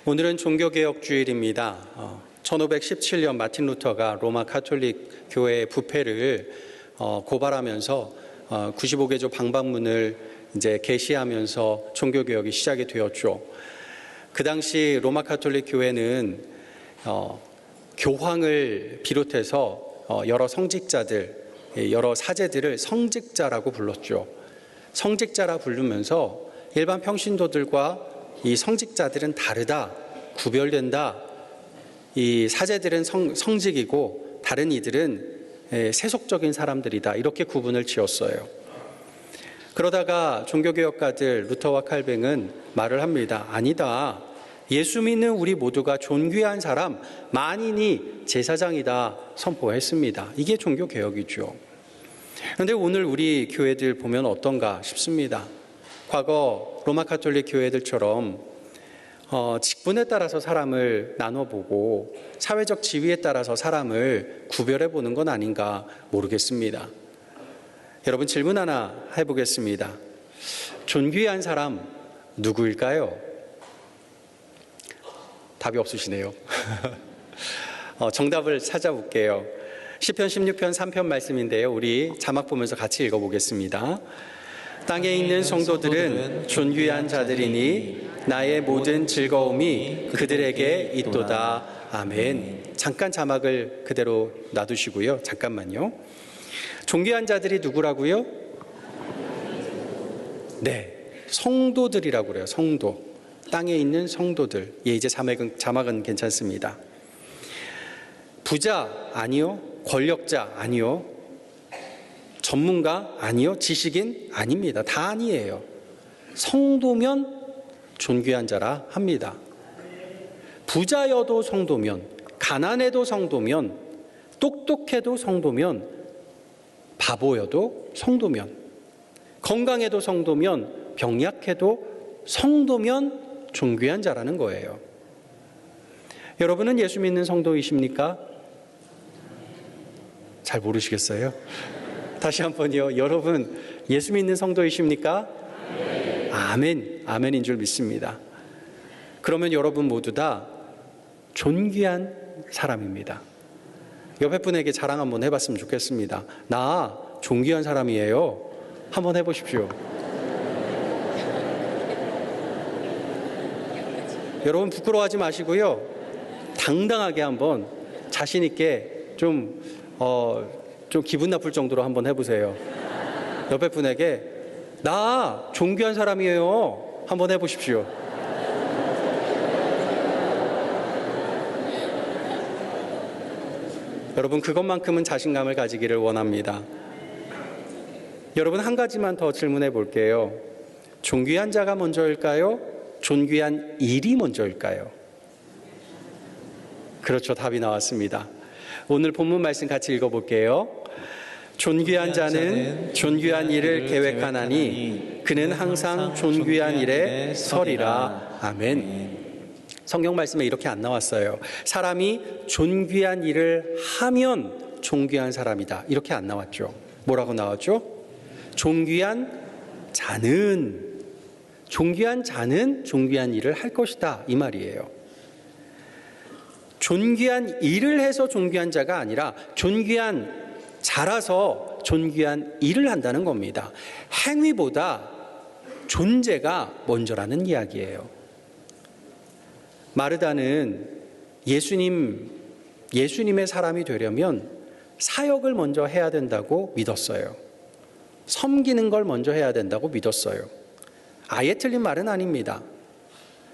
오늘은 종교개혁 주일입니다. 1517년 마틴 루터가 로마 가톨릭 교회의 부패를 고발하면서 95개조 방방문을 이제 게시하면서 종교개혁이 시작이 되었죠. 그 당시 로마 가톨릭 교회는 교황을 비롯해서 여러 성직자들, 여러 사제들을 성직자라고 불렀죠. 성직자라 부르면서 일반 평신도들과 이 성직자들은 다르다, 구별된다. 이 사제들은 성직이고 다른 이들은 세속적인 사람들이다. 이렇게 구분을 지었어요. 그러다가 종교개혁가들 루터와 칼뱅은 말을 합니다. 아니다. 예수 믿는 우리 모두가 존귀한 사람, 만인이 제사장이다 선포했습니다. 이게 종교개혁이죠. 그런데 오늘 우리 교회들 보면 어떤가 싶습니다. 과거 로마 가톨릭 교회들처럼 직분에 따라서 사람을 나눠보고 사회적 지위에 따라서 사람을 구별해보는 건 아닌가 모르겠습니다. 여러분, 질문 하나 해보겠습니다. 존귀한 사람 누구일까요? 답이 없으시네요. 정답을 찾아볼게요. 시편 16편 3편 말씀인데요. 우리 자막 보면서 같이 읽어보겠습니다. 땅에 있는 성도들은 존귀한 자들이니 나의 모든 즐거움이 그들에게 있도다. 아멘. 잠깐 자막을 그대로 놔두시고요. 잠깐만요. 존귀한 자들이 누구라고요? 네, 성도들이라고 그래요. 성도. 땅에 있는 성도들. 예, 이제 자막은 괜찮습니다. 부자 아니요. 권력자 아니요. 전문가 아니요. 지식인 아닙니다. 다 아니에요. 성도면 존귀한 자라 합니다. 부자여도 성도면, 가난해도 성도면, 똑똑해도 성도면, 바보여도 성도면, 건강해도 성도면, 병약해도 성도면 존귀한 자라는 거예요. 여러분은 예수 믿는 성도이십니까? 잘 모르시겠어요? 다시 한번요. 여러분 예수 믿는 성도이십니까? 아멘. 아멘인 줄 믿습니다. 그러면 여러분 모두 다 존귀한 사람입니다. 옆에 분에게 자랑 한번 해봤으면 좋겠습니다. 나 존귀한 사람이에요. 한번 해보십시오. 여러분 부끄러워하지 마시고요. 당당하게 한번 자신 있게 좀 기분 나쁠 정도로 한번 해보세요. 옆에 분에게 나 존귀한 사람이에요. 한번 해보십시오. 여러분 그것만큼은 자신감을 가지기를 원합니다. 여러분 한 가지만 더 질문해 볼게요. 존귀한 자가 먼저일까요? 존귀한 일이 먼저일까요? 그렇죠. 답이 나왔습니다. 오늘 본문 말씀 같이 읽어볼게요. 존귀한 자는 존귀한 일을 계획하나니 그는 항상 존귀한 일에 서리라. 아멘. 성경 말씀에 이렇게 안 나왔어요. 사람이 존귀한 일을 하면 존귀한 사람이다. 이렇게 안 나왔죠. 뭐라고 나왔죠? 존귀한 자는 존귀한 일을 할 것이다. 이 말이에요. 존귀한 일을 해서 존귀한 자가 아니라 존귀한 자라서 존귀한 일을 한다는 겁니다. 행위보다 존재가 먼저라는 이야기예요. 마르다는 예수님의 사람이 되려면 사역을 먼저 해야 된다고 믿었어요. 섬기는 걸 먼저 해야 된다고 믿었어요. 아예 틀린 말은 아닙니다.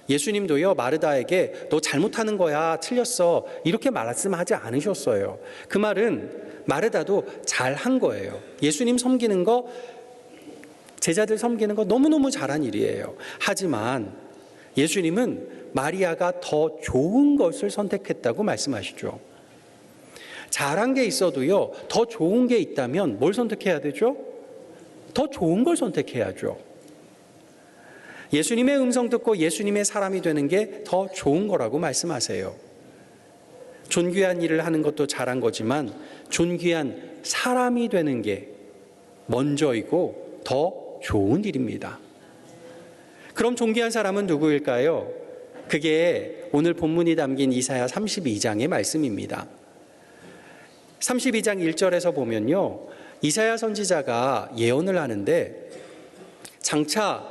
예수님도요, 마르다에게 너 잘못하는 거야, 틀렸어, 이렇게 말씀하지 않으셨어요. 그 말은 마르다도 잘한 거예요. 예수님 섬기는 거, 제자들 섬기는 거 너무너무 잘한 일이에요. 하지만 예수님은 마리아가 더 좋은 것을 선택했다고 말씀하시죠. 잘한 게 있어도요, 더 좋은 게 있다면 뭘 선택해야 되죠? 더 좋은 걸 선택해야죠. 예수님의 음성 듣고 예수님의 사람이 되는 게 더 좋은 거라고 말씀하세요. 존귀한 일을 하는 것도 잘한 거지만 존귀한 사람이 되는 게 먼저이고 더 좋은 일입니다. 그럼 존귀한 사람은 누구일까요? 그게 오늘 본문이 담긴 이사야 32장의 말씀입니다. 32장 1절에서 보면요, 이사야 선지자가 예언을 하는데 장차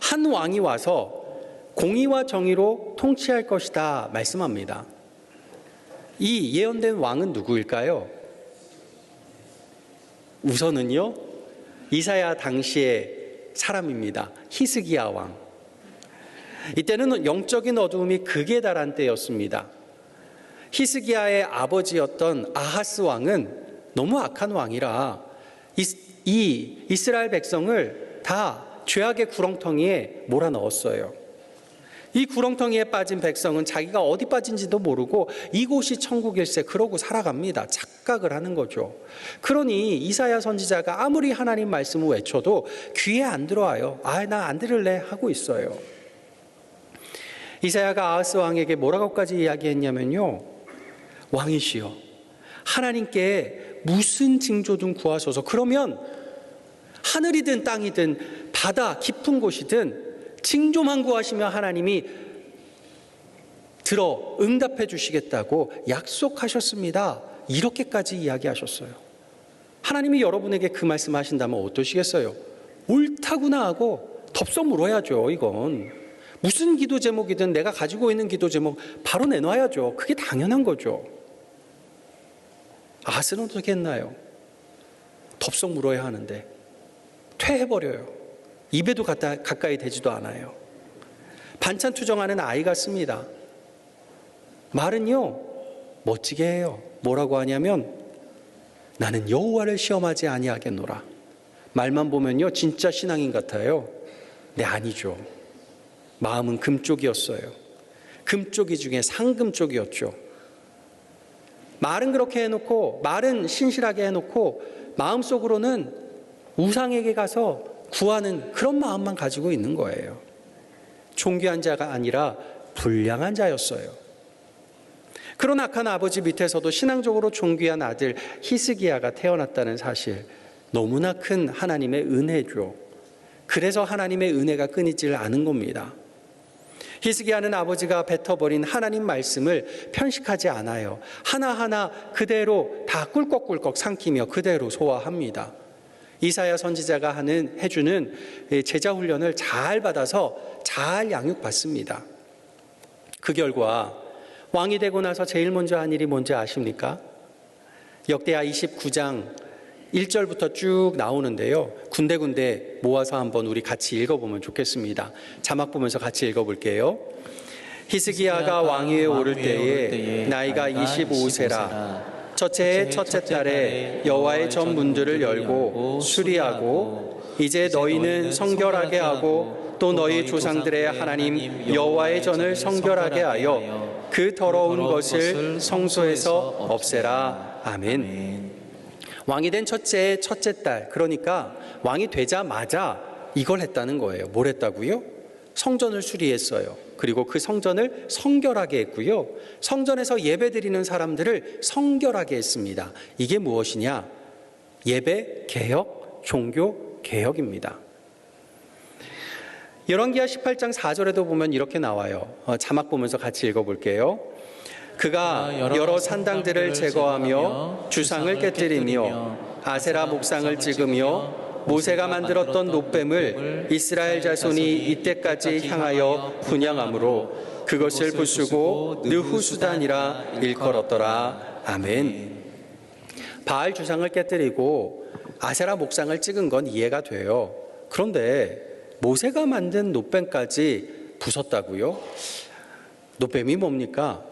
한 왕이 와서 공의와 정의로 통치할 것이다 말씀합니다. 이 예언된 왕은 누구일까요? 우선은요, 이사야 당시의 사람입니다. 히스기야 왕. 이때는 영적인 어두움이 극에 달한 때였습니다. 히스기야의 아버지였던 아하스 왕은 너무 악한 왕이라 이 이스라엘 백성을 다 죄악의 구렁텅이에 몰아넣었어요. 이 구렁텅이에 빠진 백성은 자기가 어디 빠진지도 모르고 이곳이 천국일세 그러고 살아갑니다. 착각을 하는 거죠. 그러니 이사야 선지자가 아무리 하나님 말씀을 외쳐도 귀에 안 들어와요. 나 안 들을래 하고 있어요. 이사야가 아하스 왕에게 뭐라고까지 이야기했냐면요, 왕이시여, 하나님께 무슨 징조든 구하소서. 그러면 하늘이든 땅이든 바다 깊은 곳이든 징조만 구하시면 하나님이 들어 응답해 주시겠다고 약속하셨습니다. 이렇게까지 이야기하셨어요. 하나님이 여러분에게 그 말씀 하신다면 어떠시겠어요? 옳다구나 하고 덥석 물어야죠. 이건 무슨 기도 제목이든 내가 가지고 있는 기도 제목 바로 내놔야죠. 그게 당연한 거죠. 아하스는 어떻게 했나요? 덥석 물어야 하는데 퇴해버려요. 입에도 가까이 대지도 않아요. 반찬 투정하는 아이 같습니다. 말은요, 멋지게 해요. 뭐라고 하냐면 나는 여호와를 시험하지 아니하겠노라. 말만 보면요, 진짜 신앙인 같아요. 네, 아니죠. 마음은 금쪽이었어요. 금쪽이 중에 상금쪽이었죠. 말은 그렇게 해놓고, 말은 신실하게 해놓고 마음속으로는 우상에게 가서 구하는 그런 마음만 가지고 있는 거예요. 존귀한 자가 아니라 불량한 자였어요. 그런 악한 아버지 밑에서도 신앙적으로 존귀한 아들 히스기야가 태어났다는 사실, 너무나 큰 하나님의 은혜죠. 그래서 하나님의 은혜가 끊이질 않은 겁니다. 히스기야는 아버지가 뱉어버린 하나님 말씀을 편식하지 않아요. 하나하나 그대로 다 꿀꺽꿀꺽 삼키며 그대로 소화합니다. 이사야 선지자가 해주는 제자 훈련을 잘 받아서 잘 양육받습니다. 그 결과 왕이 되고 나서 제일 먼저 한 일이 뭔지 아십니까? 역대하 29장 1절부터 쭉 나오는데요. 군데군데 모아서 한번 우리 같이 읽어보면 좋겠습니다. 자막 보면서 같이 읽어볼게요. 히스기야가 왕위에 오를 때에 나이가 25세라. 첫째의 첫째 달에 여호와의 전 문들을 열고 수리하고, 이제 너희는 성결하게 하고 또 너희 조상들의 하나님 여호와의 전을 성결하게 하여 그 더러운 것을 성소에서 없애라. 아멘. 왕이 된 첫째의 첫째 달, 그러니까 왕이 되자마자 이걸 했다는 거예요. 뭘 했다고요? 성전을 수리했어요. 그리고 그 성전을 성결하게 했고요. 성전에서 예배드리는 사람들을 성결하게 했습니다. 이게 무엇이냐? 예배 개혁, 종교 개혁입니다. 열왕기하 18장 4절에도 보면 이렇게 나와요. 자막 보면서 같이 읽어볼게요. 그가 여러 산당들을 제거하며 주상을 깨뜨리며 아세라 목상을 찍으며 모세가 만들었던 놋뱀을 이스라엘 자손이 이때까지 향하여 분향함으로 그것을 부수고 느후수단이라 일컬었더라. 아멘. 바알 주상을 깨뜨리고 아세라 목상을 찍은 건 이해가 돼요. 그런데 모세가 만든 놋뱀까지 부쉈다고요? 놋뱀이 뭡니까?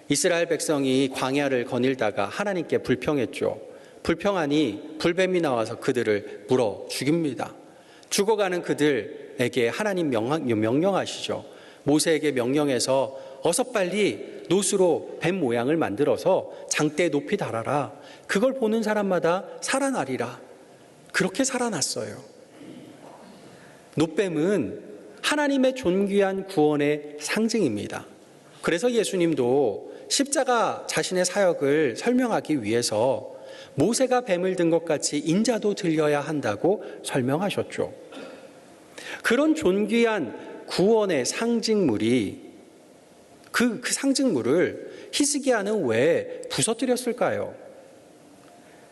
이스라엘 백성이 광야를 거닐다가 하나님께 불평했죠. 불평하니 불뱀이 나와서 그들을 물어 죽입니다. 죽어가는 그들에게 하나님 명령하시죠. 모세에게 명령해서 어서 빨리 놋으로 뱀 모양을 만들어서 장대에 높이 달아라. 그걸 보는 사람마다 살아나리라. 그렇게 살아났어요. 놋뱀은 하나님의 존귀한 구원의 상징입니다. 그래서 예수님도 십자가 자신의 사역을 설명하기 위해서 모세가 뱀을 든 것 같이 인자도 들려야 한다고 설명하셨죠. 그런 존귀한 구원의 상징물이 그 상징물을 히스기야는 왜 부서뜨렸을까요?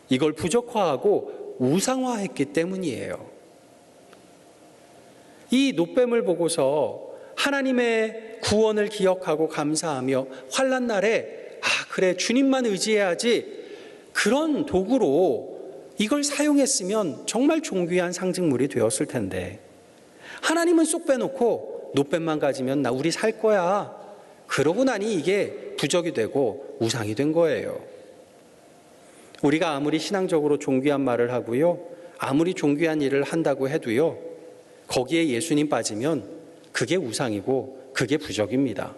이걸 부적화하고 우상화했기 때문이에요. 이 놋뱀을 보고서 하나님의 구원을 기억하고 감사하며 환난 날에 그래 주님만 의지해야지, 그런 도구로 이걸 사용했으면 정말 존귀한 상징물이 되었을 텐데, 하나님은 쏙 빼놓고 놋뱀만 가지면 우리 살 거야, 그러고 나니 이게 부적이 되고 우상이 된 거예요. 우리가 아무리 신앙적으로 존귀한 말을 하고요, 아무리 존귀한 일을 한다고 해도요, 거기에 예수님 빠지면 그게 우상이고 그게 부적입니다.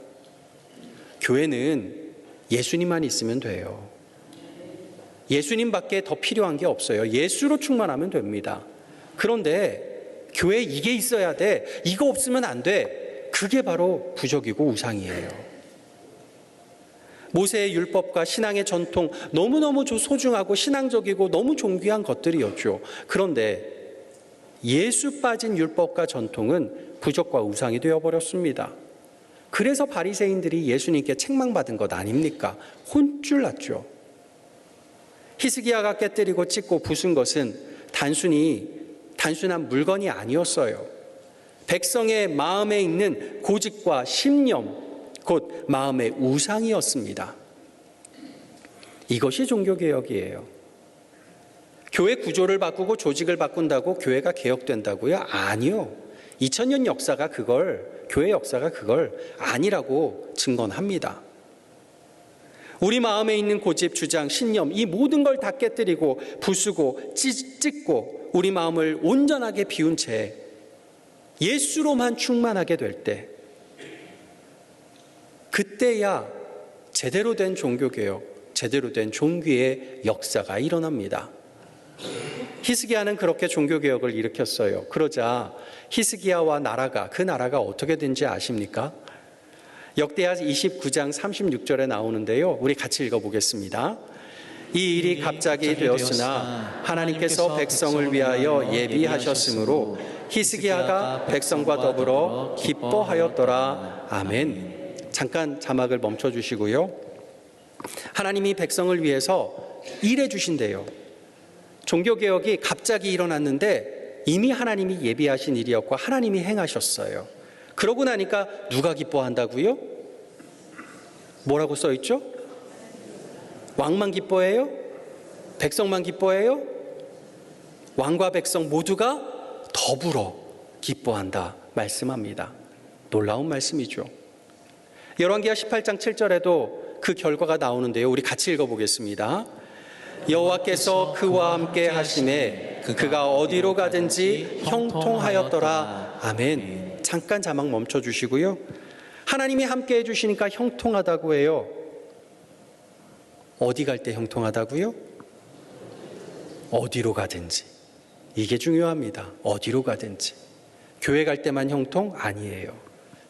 교회는 예수님만 있으면 돼요. 예수님밖에 더 필요한 게 없어요. 예수로 충만하면 됩니다. 그런데 교회에 이게 있어야 돼, 이거 없으면 안 돼, 그게 바로 부적이고 우상이에요. 모세의 율법과 신앙의 전통, 너무너무 소중하고 신앙적이고 너무 존귀한 것들이었죠. 그런데 예수 빠진 율법과 전통은 부적과 우상이 되어버렸습니다. 그래서 바리새인들이 예수님께 책망받은 것 아닙니까? 혼쭐 났죠. 히스기야가 깨뜨리고 찢고 부순 것은 단순한 물건이 아니었어요. 백성의 마음에 있는 고집과 신념, 곧 마음의 우상이었습니다. 이것이 종교개혁이에요. 교회 구조를 바꾸고 조직을 바꾼다고 교회가 개혁된다고요? 아니요. 2000년 역사가 교회 역사가 그걸 아니라고 증언합니다. 우리 마음에 있는 고집, 주장, 신념, 이 모든 걸 다 깨뜨리고 부수고 찢고 우리 마음을 온전하게 비운 채 예수로만 충만하게 될 때, 그때야 제대로 된 종교개혁, 제대로 된 종교의 역사가 일어납니다. 히스기야는 그렇게 종교개혁을 일으켰어요. 그러자 히스기야와 그 나라가 어떻게 된지 아십니까? 역대하 29장 36절에 나오는데요. 우리 같이 읽어보겠습니다. 이 일이 갑자기 되었으나 하나님께서 백성을 위하여 예비하셨으므로 히스기야가 백성과 더불어 기뻐하였더라. 아멘. 잠깐 자막을 멈춰주시고요. 하나님이 백성을 위해서 일해 주신대요. 종교개혁이 갑자기 일어났는데 이미 하나님이 예비하신 일이었고 하나님이 행하셨어요. 그러고 나니까 누가 기뻐한다고요? 뭐라고 써있죠? 왕만 기뻐해요? 백성만 기뻐해요? 왕과 백성 모두가 더불어 기뻐한다 말씀합니다. 놀라운 말씀이죠. 열왕기하 18장 7절에도 그 결과가 나오는데요. 우리 같이 읽어보겠습니다. 여호와께서 그와 함께 하심에 그가 어디로 가든지 형통하였더라. 아멘. 잠깐 자막 멈춰주시고요. 하나님이 함께 해주시니까 형통하다고 해요. 어디 갈 때 형통하다고요? 어디로 가든지. 이게 중요합니다. 어디로 가든지. 교회 갈 때만 형통? 아니에요.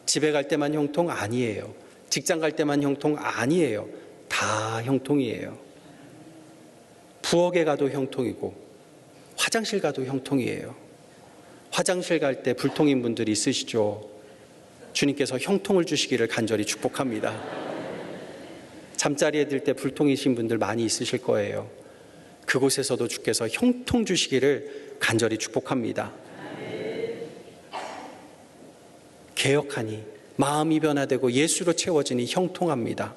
집에 갈 때만 형통? 아니에요. 직장 갈 때만 형통? 아니에요. 다 형통이에요. 부엌에 가도 형통이고 화장실 가도 형통이에요. 화장실 갈 때 불통인 분들이 있으시죠? 주님께서 형통을 주시기를 간절히 축복합니다. 잠자리에 들 때 불통이신 분들 많이 있으실 거예요. 그곳에서도 주께서 형통 주시기를 간절히 축복합니다. 개혁하니 마음이 변화되고 예수로 채워지니 형통합니다.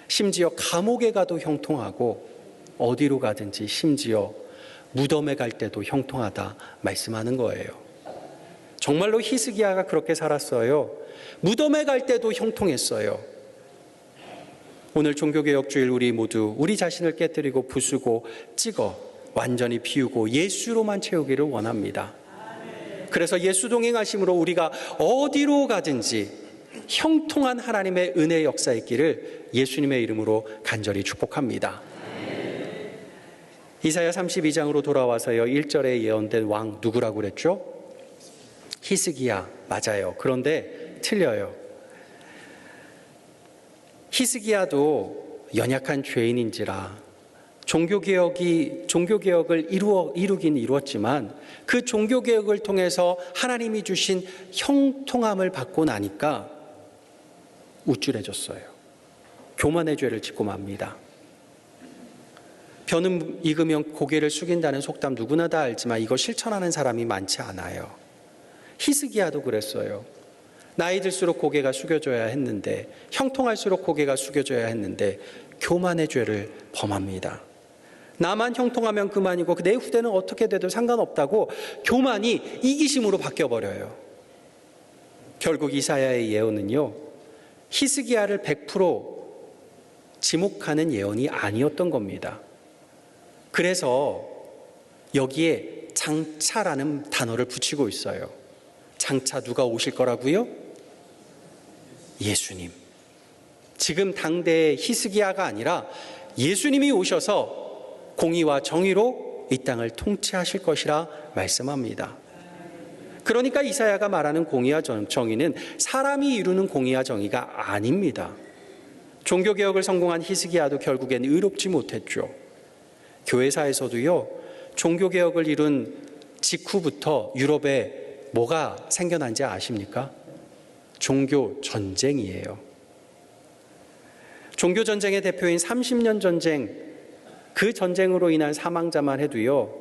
심지어 감옥에 가도 형통하고 어디로 가든지, 심지어 무덤에 갈 때도 형통하다 말씀하는 거예요. 정말로 히스기야가 그렇게 살았어요. 무덤에 갈 때도 형통했어요. 오늘 종교개혁주일 우리 모두 우리 자신을 깨뜨리고 부수고 찍어 완전히 비우고 예수로만 채우기를 원합니다. 그래서 예수 동행하심으로 우리가 어디로 가든지 형통한 하나님의 은혜의 역사 있기를 예수님의 이름으로 간절히 축복합니다. 이사야 32장으로 돌아와서요. 1절에 예언된 왕 누구라고 그랬죠? 히스기야. 맞아요. 그런데 틀려요. 히스기야도 연약한 죄인인지라 종교개혁을 이루긴 이루었지만 그 종교개혁을 통해서 하나님이 주신 형통함을 받고 나니까 우쭐해졌어요. 교만의 죄를 짓고 맙니다. 벼는 익으면 고개를 숙인다는 속담 누구나 다 알지만 이거 실천하는 사람이 많지 않아요. 히스기야도 그랬어요. 나이 들수록 고개가 숙여져야 했는데, 형통할수록 고개가 숙여져야 했는데 교만의 죄를 범합니다. 나만 형통하면 그만이고 내 후대는 어떻게 돼도 상관없다고 교만이 이기심으로 바뀌어버려요. 결국 이사야의 예언은요, 히스기야를 100% 지목하는 예언이 아니었던 겁니다. 그래서 여기에 장차라는 단어를 붙이고 있어요. 장차 누가 오실 거라고요? 예수님. 지금 당대의 히스기야가 아니라 예수님이 오셔서 공의와 정의로 이 땅을 통치하실 것이라 말씀합니다. 그러니까 이사야가 말하는 공의와 정의는 사람이 이루는 공의와 정의가 아닙니다. 종교개혁을 성공한 히스기야도 결국엔 의롭지 못했죠. 교회사에서도요, 종교개혁을 이룬 직후부터 유럽에 뭐가 생겨난지 아십니까? 종교전쟁이에요. 종교전쟁의 대표인 30년 전쟁, 그 전쟁으로 인한 사망자만 해도요,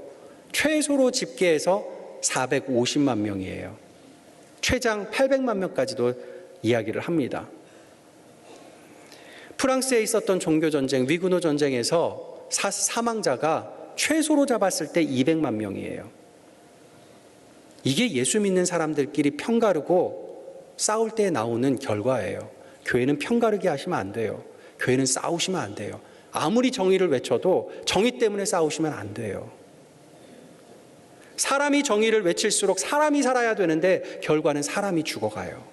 최소로 집계해서 450만 명이에요. 최장 800만 명까지도 이야기를 합니다. 프랑스에 있었던 종교전쟁, 위구노 전쟁에서 사망자가 최소로 잡았을 때 200만 명이에요. 이게 예수 믿는 사람들끼리 편가르고 싸울 때 나오는 결과예요. 교회는 편가르게 하시면 안 돼요. 교회는 싸우시면 안 돼요. 아무리 정의를 외쳐도 정의 때문에 싸우시면 안 돼요. 사람이 정의를 외칠수록 사람이 살아야 되는데 결과는 사람이 죽어가요.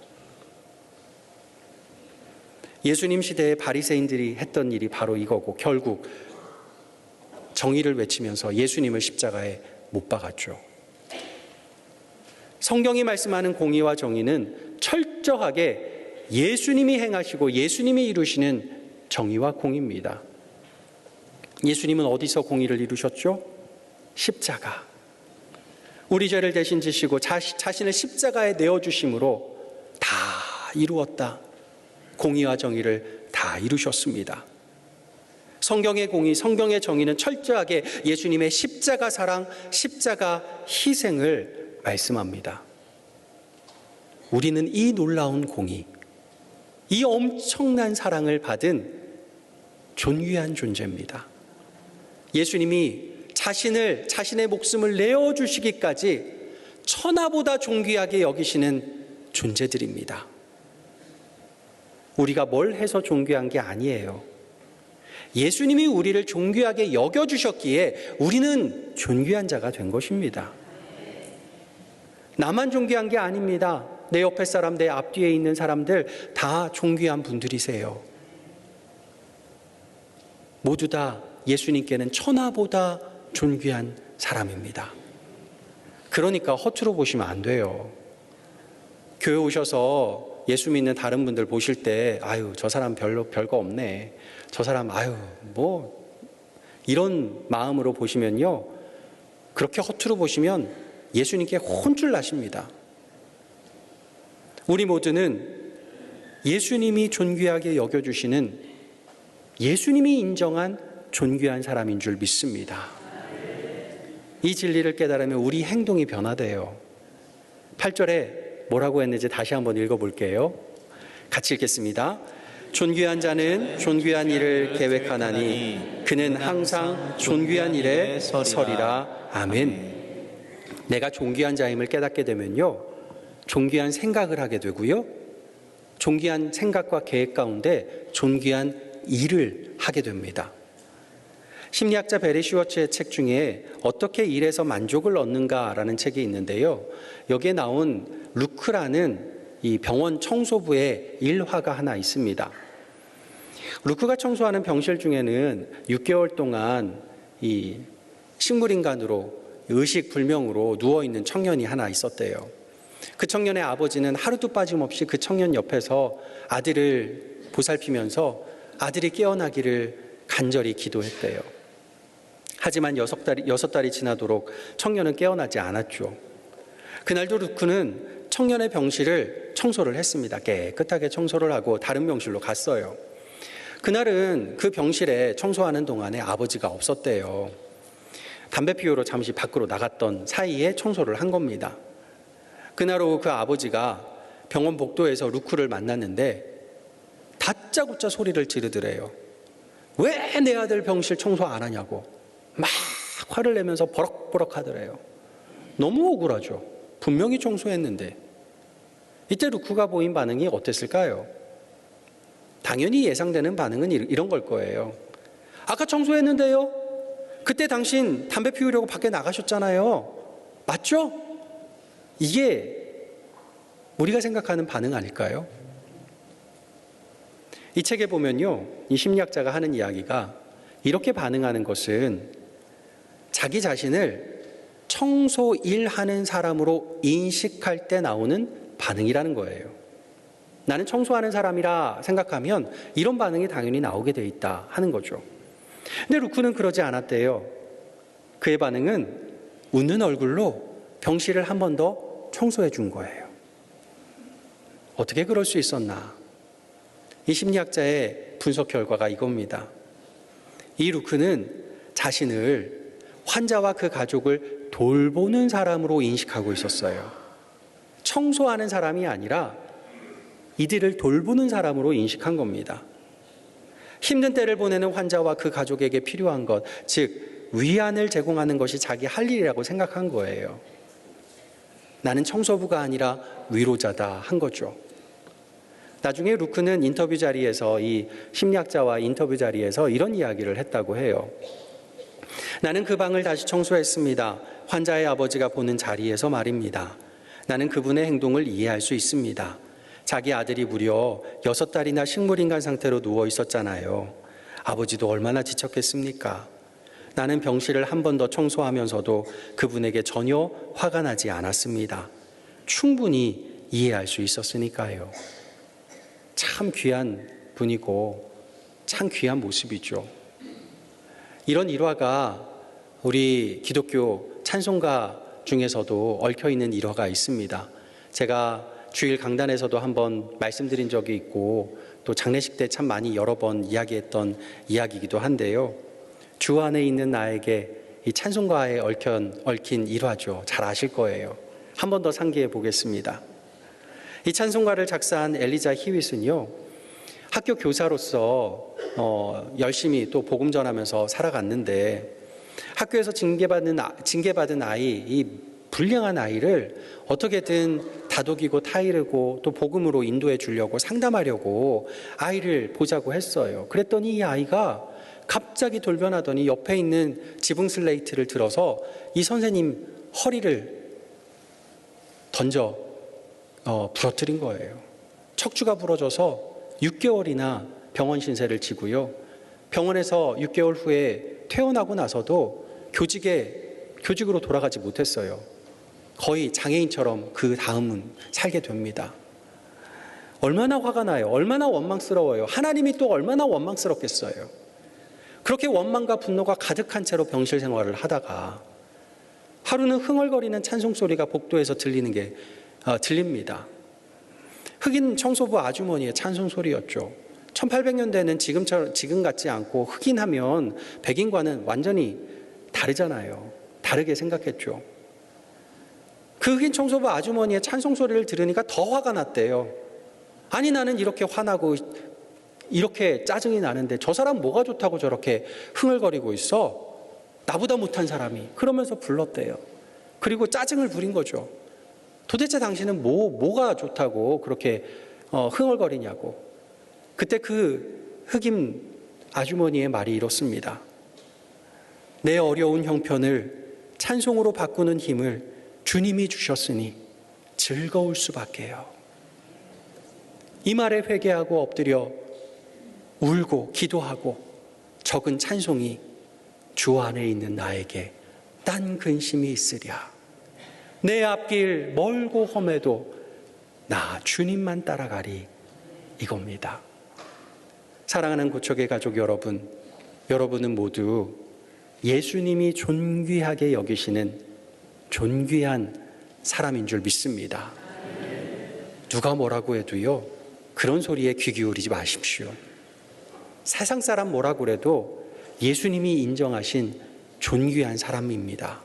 예수님 시대에 바리새인들이 했던 일이 바로 이거고, 결국 정의를 외치면서 예수님을 십자가에 못 박았죠. 성경이 말씀하는 공의와 정의는 철저하게 예수님이 행하시고 예수님이 이루시는 정의와 공의입니다. 예수님은 어디서 공의를 이루셨죠? 십자가. 우리 죄를 대신 지시고 자신을 십자가에 내어주심으로 다 이루었다. 공의와 정의를 다 이루셨습니다. 성경의 공의, 성경의 정의는 철저하게 예수님의 십자가 사랑, 십자가 희생을 말씀합니다. 우리는 이 놀라운 공의, 이 엄청난 사랑을 받은 존귀한 존재입니다. 예수님이 자신의 목숨을 내어주시기까지 천하보다 존귀하게 여기시는 존재들입니다. 우리가 뭘 해서 존귀한 게 아니에요. 예수님이 우리를 존귀하게 여겨주셨기에 우리는 존귀한 자가 된 것입니다. 나만 존귀한 게 아닙니다. 내 옆에 사람, 내 앞뒤에 있는 사람들 다 존귀한 분들이세요. 모두 다 예수님께는 천하보다 존귀한 사람입니다. 그러니까 허투루 보시면 안 돼요. 교회 오셔서 예수 믿는 다른 분들 보실 때 아유, 저 사람 별거 없네. 저 사람 아유, 뭐 이런 마음으로 보시면요, 그렇게 허투루 보시면 예수님께 혼쭐 나십니다. 우리 모두는 예수님이 존귀하게 여겨주시는, 예수님이 인정한 존귀한 사람인 줄 믿습니다. 이 진리를 깨달으면 우리 행동이 변화돼요. 8절에 뭐라고 했는지 다시 한번 읽어볼게요. 같이 읽겠습니다. 존귀한 자는 존귀한 일을 계획하나니 그는 항상 존귀한 일에 서리라. 아멘. 내가 존귀한 자임을 깨닫게 되면요, 존귀한 생각을 하게 되고요, 존귀한 생각과 계획 가운데 존귀한 일을 하게 됩니다. 심리학자 베리 슈워츠의 책 중에 어떻게 일에서 만족을 얻는가라는 책이 있는데요, 여기에 나온 루크라는 이 병원 청소부의 일화가 하나 있습니다. 루크가 청소하는 병실 중에는 6개월 동안 이 식물인간으로 의식불명으로 누워있는 청년이 하나 있었대요. 그 청년의 아버지는 하루도 빠짐없이 그 청년 옆에서 아들을 보살피면서 아들이 깨어나기를 간절히 기도했대요. 하지만 6달이 지나도록 청년은 깨어나지 않았죠. 그날도 루크는 청년의 병실을 청소를 했습니다. 깨끗하게 청소를 하고 다른 병실로 갔어요. 그날은 그 병실에 청소하는 동안에 아버지가 없었대요. 담배 피우러 잠시 밖으로 나갔던 사이에 청소를 한 겁니다. 그날 오후 그 아버지가 병원 복도에서 루크를 만났는데 다짜고짜 소리를 지르더래요. 왜 내 아들 병실 청소 안 하냐고 막 화를 내면서 버럭버럭 하더래요. 너무 억울하죠. 분명히 청소했는데. 이때 루크가 보인 반응이 어땠을까요? 당연히 예상되는 반응은 이런 걸 거예요. 아까 청소했는데요? 그때 당신 담배 피우려고 밖에 나가셨잖아요. 맞죠? 이게 우리가 생각하는 반응 아닐까요? 이 책에 보면요, 이 심리학자가 하는 이야기가 이렇게 반응하는 것은 자기 자신을 청소 일하는 사람으로 인식할 때 나오는 반응이라는 거예요. 나는 청소하는 사람이라 생각하면 이런 반응이 당연히 나오게 돼 있다 하는 거죠. 근데 루크는 그러지 않았대요. 그의 반응은 웃는 얼굴로 병실을 한 번 더 청소해 준 거예요. 어떻게 그럴 수 있었나? 이 심리학자의 분석 결과가 이겁니다. 이 루크는 자신을 환자와 그 가족을 돌보는 사람으로 인식하고 있었어요. 청소하는 사람이 아니라 이들을 돌보는 사람으로 인식한 겁니다. 힘든 때를 보내는 환자와 그 가족에게 필요한 것, 즉 위안을 제공하는 것이 자기 할 일이라고 생각한 거예요. 나는 청소부가 아니라 위로자다 한 거죠. 나중에 루크는 인터뷰 자리에서 이 심리학자와 인터뷰 자리에서 이런 이야기를 했다고 해요. 나는 그 방을 다시 청소했습니다. 환자의 아버지가 보는 자리에서 말입니다. 나는 그분의 행동을 이해할 수 있습니다. 자기 아들이 무려 6달이나 식물인간 상태로 누워 있었잖아요. 아버지도 얼마나 지쳤겠습니까? 나는 병실을 한 번 더 청소하면서도 그분에게 전혀 화가 나지 않았습니다. 충분히 이해할 수 있었으니까요. 참 귀한 분이고 참 귀한 모습이죠. 이런 일화가 우리 기독교 찬송가 중에서도 얽혀있는 일화가 있습니다. 제가 주일 강단에서도 한번 말씀드린 적이 있고 또 장례식 때 참 많이 여러 번 이야기했던 이야기이기도 한데요. 주 안에 있는 나에게 이 찬송가에 얽힌 일화죠. 잘 아실 거예요. 한 번 더 상기해 보겠습니다. 이 찬송가를 작사한 엘리자 히윗은요, 학교 교사로서 열심히 또 복음 전하면서 살아갔는데 학교에서 징계받은 아이, 이 불량한 아이를 어떻게든 다독이고 타이르고 또 복음으로 인도해 주려고 상담하려고 아이를 보자고 했어요. 그랬더니 이 아이가 갑자기 돌변하더니 옆에 있는 지붕 슬레이트를 들어서 이 선생님 허리를 던져 부러뜨린 거예요. 척추가 부러져서 6개월이나 병원 신세를 지고요. 병원에서 6개월 후에 퇴원하고 나서도 교직으로 돌아가지 못했어요. 거의 장애인처럼 그 다음은 살게 됩니다. 얼마나 화가 나요. 얼마나 원망스러워요. 하나님이 또 얼마나 원망스럽겠어요. 그렇게 원망과 분노가 가득한 채로 병실 생활을 하다가 하루는 흥얼거리는 찬송 소리가 복도에서 들립니다. 흑인 청소부 아주머니의 찬송 소리였죠. 1800년대는 지금 같지 않고 흑인하면 백인과는 완전히 다르잖아요. 다르게 생각했죠. 그 흑인 청소부 아주머니의 찬송 소리를 들으니까 더 화가 났대요. 아니 나는 이렇게 화나고 이렇게 짜증이 나는데 저 사람 뭐가 좋다고 저렇게 흥얼거리고 있어? 나보다 못한 사람이. 그러면서 불렀대요. 그리고 짜증을 부린 거죠. 도대체 당신은 뭐가 좋다고 그렇게 흥얼거리냐고. 그때 그 흑인 아주머니의 말이 이렇습니다. 내 어려운 형편을 찬송으로 바꾸는 힘을 주님이 주셨으니 즐거울 수밖에요. 이 말에 회개하고 엎드려 울고 기도하고 적은 찬송이 주 안에 있는 나에게 딴 근심이 있으랴. 내 앞길 멀고 험해도 나 주님만 따라가리. 이겁니다. 사랑하는 고척의 가족 여러분, 여러분은 모두 예수님이 존귀하게 여기시는 존귀한 사람인 줄 믿습니다. 누가 뭐라고 해도요, 그런 소리에 귀 기울이지 마십시오. 세상 사람 뭐라고 그래도 예수님이 인정하신 존귀한 사람입니다.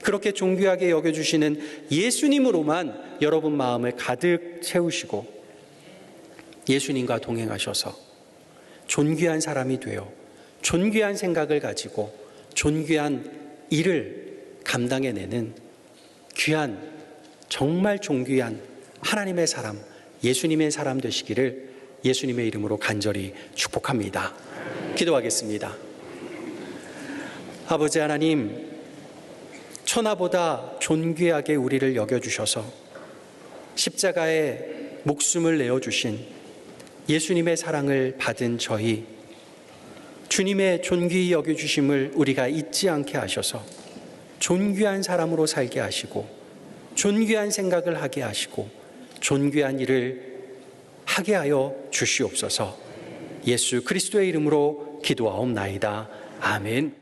그렇게 존귀하게 여겨주시는 예수님으로만 여러분 마음을 가득 채우시고 예수님과 동행하셔서 존귀한 사람이 되어 존귀한 생각을 가지고 존귀한 일을 감당해내는 귀한, 정말 존귀한 하나님의 사람, 예수님의 사람 되시기를 예수님의 이름으로 간절히 축복합니다. 기도하겠습니다. 아버지 하나님, 천하보다 존귀하게 우리를 여겨주셔서 십자가에 목숨을 내어주신 예수님의 사랑을 받은 저희, 주님의 존귀히 여겨주심을 우리가 잊지 않게 하셔서 존귀한 사람으로 살게 하시고 존귀한 생각을 하게 하시고 존귀한 일을 하게 하여 주시옵소서. 예수 그리스도의 이름으로 기도하옵나이다. 아멘.